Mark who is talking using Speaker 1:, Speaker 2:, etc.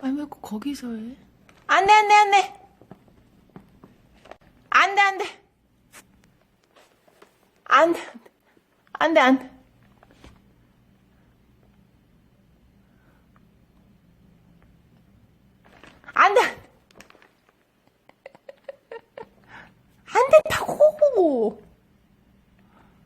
Speaker 1: 아니 왜 꼭 거기서 해?
Speaker 2: 안 돼, 안 돼, 안 돼. 안 돼, 안 돼. 안 돼, 안 돼, 안 돼. 안 돼.